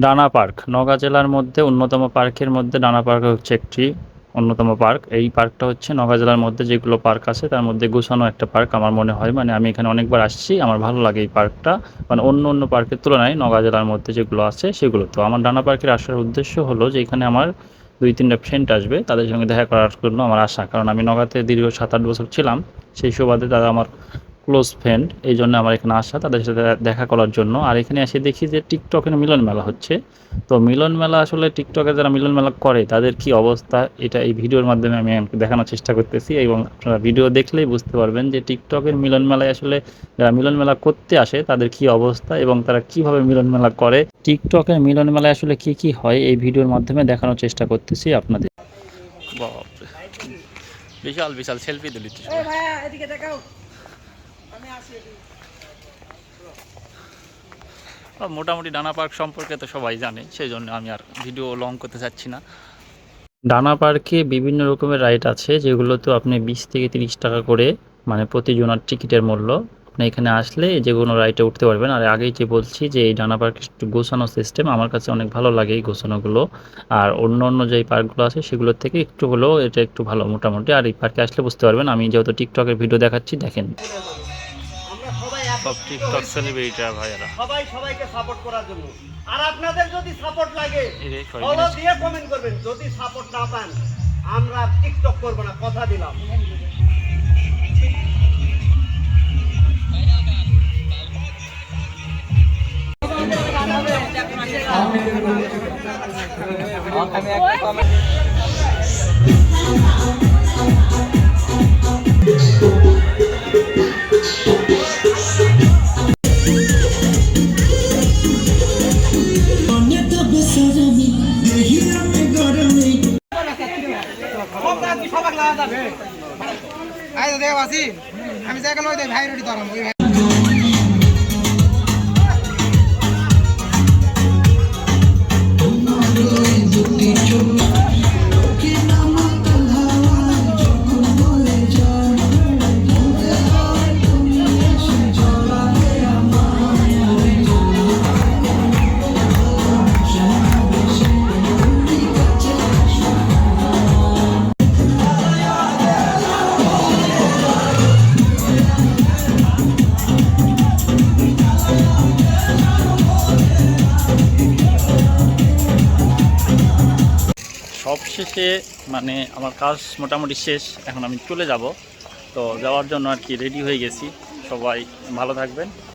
ডানা পার্ক নওগাঁ জেলার মধ্যে অন্যতম পার্কের মধ্যে ডানা পার্ক হচ্ছে একটি অন্যতম পার্ক। এই পার্কটা হচ্ছে নওগাঁ জেলার মধ্যে যেগুলো পার্ক আছে তার মধ্যে গোছানো একটা পার্ক আমার মনে হয়। মানে আমি এখানে অনেকবার আসছি, আমার ভালো লাগে এই পার্কটা। মানে অন্য অন্য পার্কের তুলনায় নওগাঁ জেলার মধ্যে যেগুলো আছে সেগুলো। তো আমার ডানা পার্কের আসার উদ্দেশ্য হলো যে এখানে আমার 2-3টা ফ্রেন্ড আসবে, তাদের সঙ্গে দেখা করার জন্য আমার আশা। কারণ আমি নওগাঁতে দীর্ঘ 7-8 বছর ছিলাম, সেই সুবাদে তারা আমার ক্লোজ ফ্রেন্ড, এই জন্য আমার এখানে আসা তাদের সাথে দেখা করার জন্য। আর এখানে এসে দেখি যে টিকটকের মিলন মেলা হচ্ছে। তো মিলন মেলা আসলে টিকটকে যারা মিলন মেলা করে তাদের কি অবস্থা, এটা এই ভিডিওর মাধ্যমে আমি দেখানোর চেষ্টা করতেছি। এবং আপনারা ভিডিও দেখলেই বুঝতে পারবেন যে টিকটকের মিলন মেলায় আসলে যারা মিলন মেলা করতে আসে তাদের কি অবস্থা এবং তারা কিভাবে মিলন মেলা করে। টিকটকের মিলন মেলায় আসলে কি কি হয় এই ভিডিওর মাধ্যমে দেখানোর চেষ্টা করতেছি আপনাদের। বাপরে, বিশাল বিশাল সেলফি তুলি। মোটামুটি ডানা পার্ক সম্পর্কে তো সবাই জানে, সেই জন্য আমি আর ভিডিও লং করতে চাচ্ছি না। ডানা পার্কে বিভিন্ন রকমের রাইড আছে, যেগুলো তো আপনি 20 থেকে 30 টাকা করে, মানে প্রতি জনের টিকিটের মূল্য। আপনি এখানে আসলে যে কোনো রাইডে উঠতে পারবেন। আর আগেই যে বলছি যে এই ডানা পার্ক একটু গোছানো সিস্টেম, আমার কাছে অনেক ভালো লাগে এই গোছানোগুলো। আর অন্য অন্য যেই পার্কগুলো আছে সেগুলোর থেকে একটু হলেও এটা একটু ভালো মোটামুটি। আর এই পার্কে আসলে বুঝতে পারবেন, আমি যেহেতু টিকটকের ভিডিও দেখাচ্ছি, দেখেন সব টিকটক সেলিব্রিটিরা ভাইয়েরা সবাই সবাইকে সাপোর্ট করার জন্য। আর আপনাদের যদি সাপোর্ট লাগে ফলো দিয়ে কমেন্ট করবেন। যদি সাপোর্ট না পান আমরা টিকটক করব না, কথা দিলাম। আমি জায়গা লই দেই ভাই রুটি ধরাম। সবশেষে মানে আমার কাজ মোটামুটি শেষ, এখন আমি চলে যাব। তো যাওয়ার জন্য আর কি রেডি হয়ে গেছি। সবাই ভালো থাকবেন।